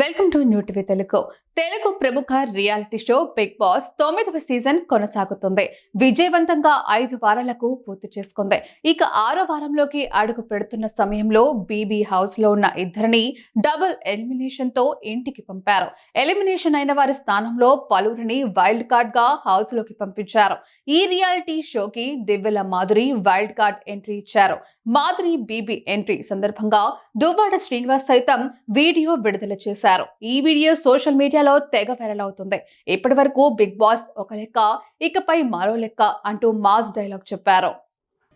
Welcome to new TV Telugu ప్రముఖ reality show Bigg Boss 9వ season కొనసాగుతుంది. విజయవంతంగా 5 వారాలకు పూర్తి చేసుకుంది. ఇక 6వ వారంలోకి అడుగు పెడుతున్న సమయంలో బీబీ హౌస్ లో ఉన్న ఇద్దరిని డబుల్ ఎలిమినేషన్ తో ఇంటికి పంపారు. ఎలిమినేషన్ అయిన వారి స్థానంలో పలువురిని వైల్డ్ కార్డ్ గా హౌస్ లోకి పంపించారు. ఈ రియాలిటీ షోకి దివ్యల మాధురి వైల్డ్ కార్డ్ ఎంట్రీ ఇచ్చారు. మాధురి బీబీ ఎంట్రీ సందర్భంగా దువ్వాడ శ్రీనివాస్ సైతం వీడియో విడుదల చేశారు. ఈ వీడియో సోషల్ మీడియాలో తెగ వైరల్ అవుతుంది. ఇప్పటి వరకు బిగ్ బాస్ ఒక లెక్క, ఇకపై మరో లెక్క అంటూ మాస్ డైలాగ్ చెప్పారు.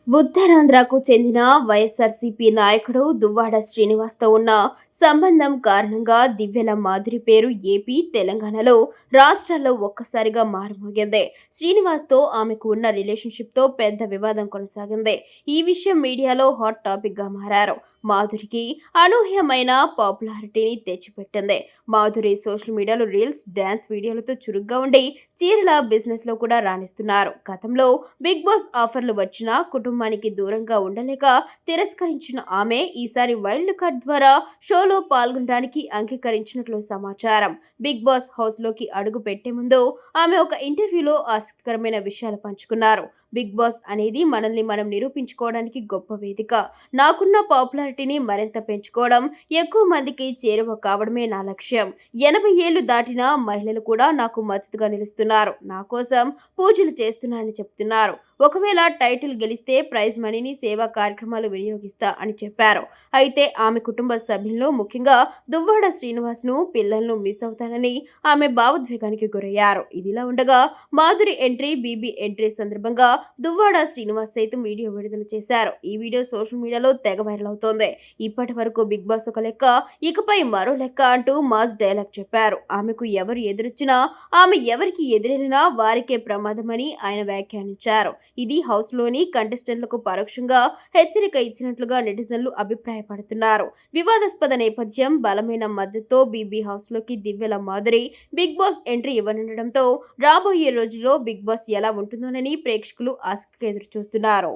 ఉత్తరాంధ్రకు చెందిన వైఎస్ఆర్సీపీ నాయకుడు దువ్వాడ శ్రీనివాస్తో ఉన్న సంబంధం కారణంగా దివ్యల మాధురి పేరు ఏపీ, తెలంగాణలో రాష్ట్రాల్లో ఒక్కసారిగా మారుమోగింది. శ్రీనివాస్తో ఆమెకు ఉన్న రిలేషన్షిప్తో పెద్ద వివాదం కొనసాగింది. ఈ విషయం మీడియాలో హాట్ టాపిక్గా మారారు. మాధురికి అనూహ్యమైన పాపులారిటీని తెచ్చిపెట్టింది. మాధురి సోషల్ మీడియాలో రీల్స్, డ్యాన్స్ వీడియోలతో చురుగ్గా ఉండి చీరల బిజినెస్లో కూడా రాణిస్తున్నారు. గతంలో బిగ్ బాస్ ఆఫర్లు వచ్చినా కుటుంబానికి దూరంగా ఉండలేక తిరస్కరించిన ఆమె ఈసారి వైల్డ్ కార్డ్ ద్వారా షోలో పాల్గొనడానికి అంగీకరించినట్లు సమాచారం. బిగ్ బాస్ హౌస్లోకి అడుగు పెట్టే ముందు ఆమె ఒక ఇంటర్వ్యూలో ఆసక్తికరమైన విషయాలు పంచుకున్నారు. బిగ్ బాస్ అనేది మనల్ని మనం నిరూపించుకోవడానికి గొప్ప వేదిక. నాకున్న పాపులారిటీని మరింత పెంచుకోవడం, ఎక్కువ మందికి చేరువ కావడమే నా లక్ష్యం. 80 ఏళ్లు దాటిన మహిళలు కూడా నాకు మద్దతుగా నిలుస్తున్నారు. నా కోసం పూజలు చేస్తున్నారని చెప్తున్నారు. ఒకవేళ టైటిల్ గెలిస్తే ప్రైజ్ మనీని సేవా కార్యక్రమాలు వినియోగిస్తా అని చెప్పారు. అయితే ఆమె కుటుంబ సభ్యులను, ముఖ్యంగా దువ్వాడ శ్రీనివాస్ను, పిల్లలను మిస్ అవుతానని ఆమె భావోద్వేగానికి గురయ్యారు. ఇదిలా ఉండగా మాధురి ఎంట్రీ, బీబీ ఎంట్రీ సందర్భంగా దువ్వాడ శ్రీనివాస్ సైతం వీడియో విడుదల చేశారు. ఈ వీడియో సోషల్ మీడియాలో తెగ వైరల్ అవుతోంది. ఇప్పటి వరకు బిగ్ బాస్ ఒక లెక్క, ఇకపై మరో లెక్క అంటూ మాస్ డైలాగ్ చెప్పారు. ఆమెకు ఎవరు ఎదురొచ్చినా, ఆమె ఎవరికి ఎదురెళ్ళినా వారికే ప్రమాదమని ఆయన వ్యాఖ్యానించారు. ఇది హౌస్లోని కంటెస్టెంట్లకు పరోక్షంగా హెచ్చరిక ఇచ్చినట్లుగా నెటిజన్లు అభిప్రాయపడుతున్నారు. వివాదాస్పద నేపథ్యం, బలమైన మద్దతుతో బీబీ హౌస్లోకి దివ్యల మాధురి బిగ్ బాస్ ఎంట్రీ ఇవ్వనుండడంతో రాబోయే రోజుల్లో బిగ్ బాస్ ఎలా ఉంటుందోనని ప్రేక్షకులు ఆసక్తిగా ఎదురుచూస్తున్నారు.